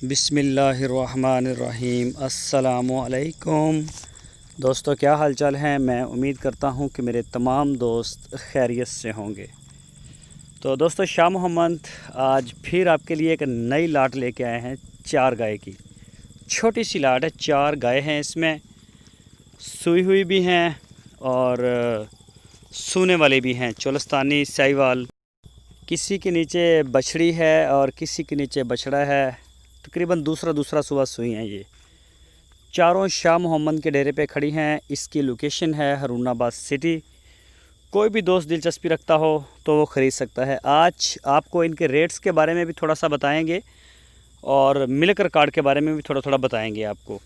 बिस्मिल्लाहिर्रहमानिर्रहीम। अस्सलामुअलैकुम दोस्तों, क्या हाल चाल हैं। मैं उम्मीद करता हूं कि मेरे तमाम दोस्त खैरियत से होंगे। तो दोस्तों, शाह मोहम्मद आज फिर आपके लिए एक नई लाट लेके आए हैं। 4 गाय की छोटी सी लाट है। 4 गाय हैं, इसमें सूई हुई भी हैं और सूने वाली भी हैं। चोलस्तानी साहिवाल, किसी के नीचे बछड़ी है और किसी के नीचे बछड़ा है। तकरीबन दूसरा सुबह सुई हैं। ये चारों शाह मोहम्मद के डेरे पे खड़ी हैं। इसकी लोकेशन है हारूनाबाद सिटी। कोई भी दोस्त दिलचस्पी रखता हो तो वो ख़रीद सकता है। आज आपको इनके रेट्स के बारे में भी थोड़ा सा बताएंगे और मिल्क रिकॉर्ड के बारे में भी थोड़ा बताएंगे आपको।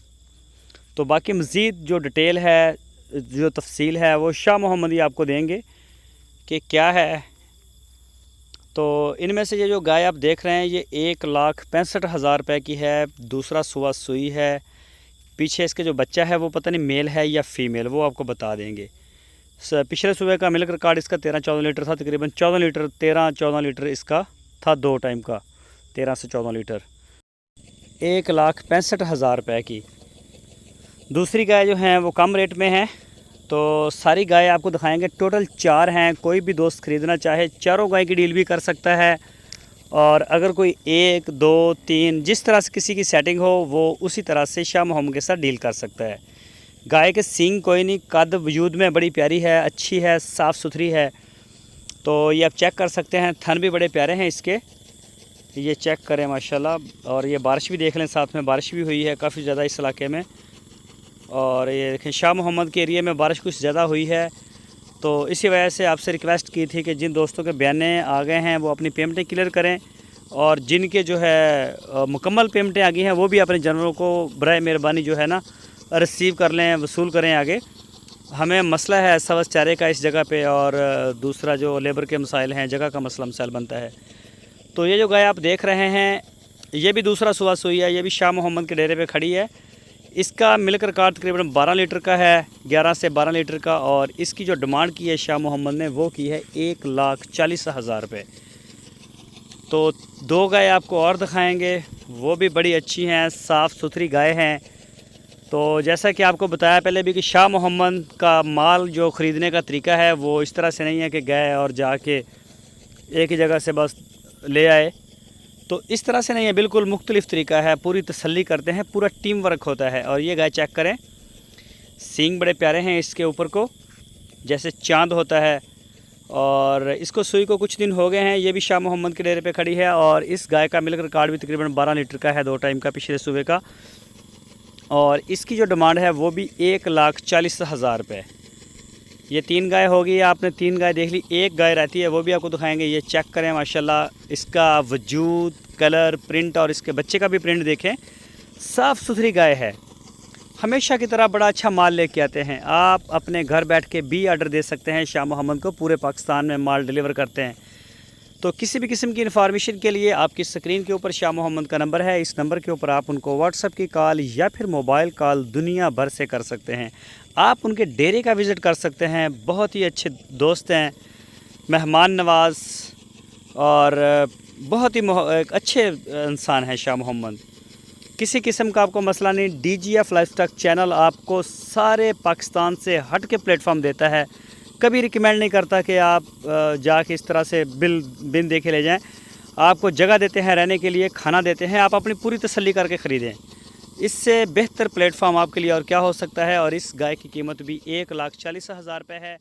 तो बाकी मज़ीद जो डिटेल है, जो तफसील है, वो शाह मोहम्मद ही आपको देंगे कि क्या है। तो इनमें से ये जो गाय आप देख रहे हैं, ये 1,65,000 रुपये की है। दूसरा सुबह सुई है। पीछे इसके जो बच्चा है वो पता नहीं मेल है या फीमेल, वो आपको बता देंगे। पिछले सुबह का मिल्क रिकॉर्ड इसका 13-14 लीटर था। तकरीबन 14 लीटर 13-14 लीटर इसका था 2 टाइम का। 13 से 14 लीटर। 1,65,000 रुपये की। दूसरी गाय जो हैं वो कम रेट में है। तो सारी गाय आपको दिखाएंगे। टोटल 4 हैं। कोई भी दोस्त ख़रीदना चाहे चारों गाय की डील भी कर सकता है। और अगर कोई 1, 2, 3 जिस तरह से किसी की सेटिंग हो, वो उसी तरह से शाह मोहम्मद के साथ डील कर सकता है। गाय के सींग कोई नहीं, कद वजूद में बड़ी प्यारी है, अच्छी है, साफ़ सुथरी है। तो ये आप चेक कर सकते हैं। थन भी बड़े प्यारे हैं इसके, ये चेक करें माशाल्लाह। और ये बारिश भी देख लें, साथ में बारिश भी हुई है काफ़ी ज़्यादा इस इलाके में। और ये देखें, शाह मोहम्मद के एरिया में बारिश कुछ ज़्यादा हुई है। तो इसी वजह से आपसे रिक्वेस्ट की थी कि जिन दोस्तों के बयाने आ गए हैं वो अपनी पेमेंटें क्लियर करें, और जिनके जो है मुकम्मल पेमेंटें आ गई हैं वो भी अपने जानवरों को बराए मेहरबानी जो है ना रिसीव कर लें, वसूल करें आगे। हमें मसला है सवस चारे का इस जगह पे, और दूसरा जो लेबर के मसाइल हैं, जगह का मसला मसाइल बनता है। तो ये जो गाय आप देख रहे हैं, ये भी दूसरा सुबह सुई है। ये भी शाह मोहम्मद के डेरे पे खड़ी है। इसका मिल्क रिकॉर्ड तकरीबन 12 लीटर का है, 11 से 12 लीटर का। और इसकी जो डिमांड की है शाह मोहम्मद ने, वो की है 1,40,000 रुपये। तो 2 गाय आपको और दिखाएंगे, वो भी बड़ी अच्छी हैं, साफ़ सुथरी गाय हैं। तो जैसा कि आपको बताया पहले भी कि शाह मोहम्मद का माल जो ख़रीदने का तरीका है वो इस तरह से नहीं है कि गए और जाके एक ही जगह से बस ले आए। तो इस तरह से नहीं है, बिल्कुल मुख्तलिफ़ तरीका है। पूरी तसल्ली करते हैं, पूरा टीम वर्क होता है। और ये गाय चेक करें, सींग बड़े प्यारे हैं इसके ऊपर को, जैसे चांद होता है। और इसको सुई को कुछ दिन हो गए हैं। ये भी शाह मोहम्मद के डेरे पे खड़ी है। और इस गाय का मिल्क रिकॉर्ड भी तकरीबन 12 लीटर का है, 2 टाइम का, पिछले सुबह का। और इसकी जो डिमांड है वो भी 1,40,000 रुपये। ये 3 गाय होगी, आपने 3 गाय देख ली। एक गाय रहती है, वो भी आपको दिखाएंगे। ये चेक करें माशाल्लाह, इसका वजूद, कलर, प्रिंट, और इसके बच्चे का भी प्रिंट देखें। साफ़ सुथरी गाय है। हमेशा की तरह बड़ा अच्छा माल लेके आते हैं। आप अपने घर बैठ के भी ऑर्डर दे सकते हैं शाह मोहम्मद को। पूरे पाकिस्तान में माल डिलीवर करते हैं। तो किसी भी किस्म की इन्फॉर्मेशन के लिए आपकी स्क्रीन के ऊपर शाह मोहम्मद का नंबर है। इस नंबर के ऊपर आप उनको व्हाट्सएप की कॉल या फिर मोबाइल कॉल दुनिया भर से कर सकते हैं। आप उनके डेरे का विज़िट कर सकते हैं। बहुत ही अच्छे दोस्त हैं, मेहमान नवाज, और बहुत ही अच्छे इंसान हैं शाह मोहम्मद। किसी किस्म का आपको मसला नहीं। DGF लाइफस्टाइल चैनल आपको सारे पाकिस्तान से हट के प्लेटफॉर्म देता है। कभी रिकमेंड नहीं करता कि आप जाके इस तरह से बिन देखे ले जाएं। आपको जगह देते हैं रहने के लिए, खाना देते हैं। आप अपनी पूरी तसल्ली करके ख़रीदें। इससे बेहतर प्लेटफॉर्म आपके लिए और क्या हो सकता है। और इस गाय की कीमत भी 1,40,000 रुपये है।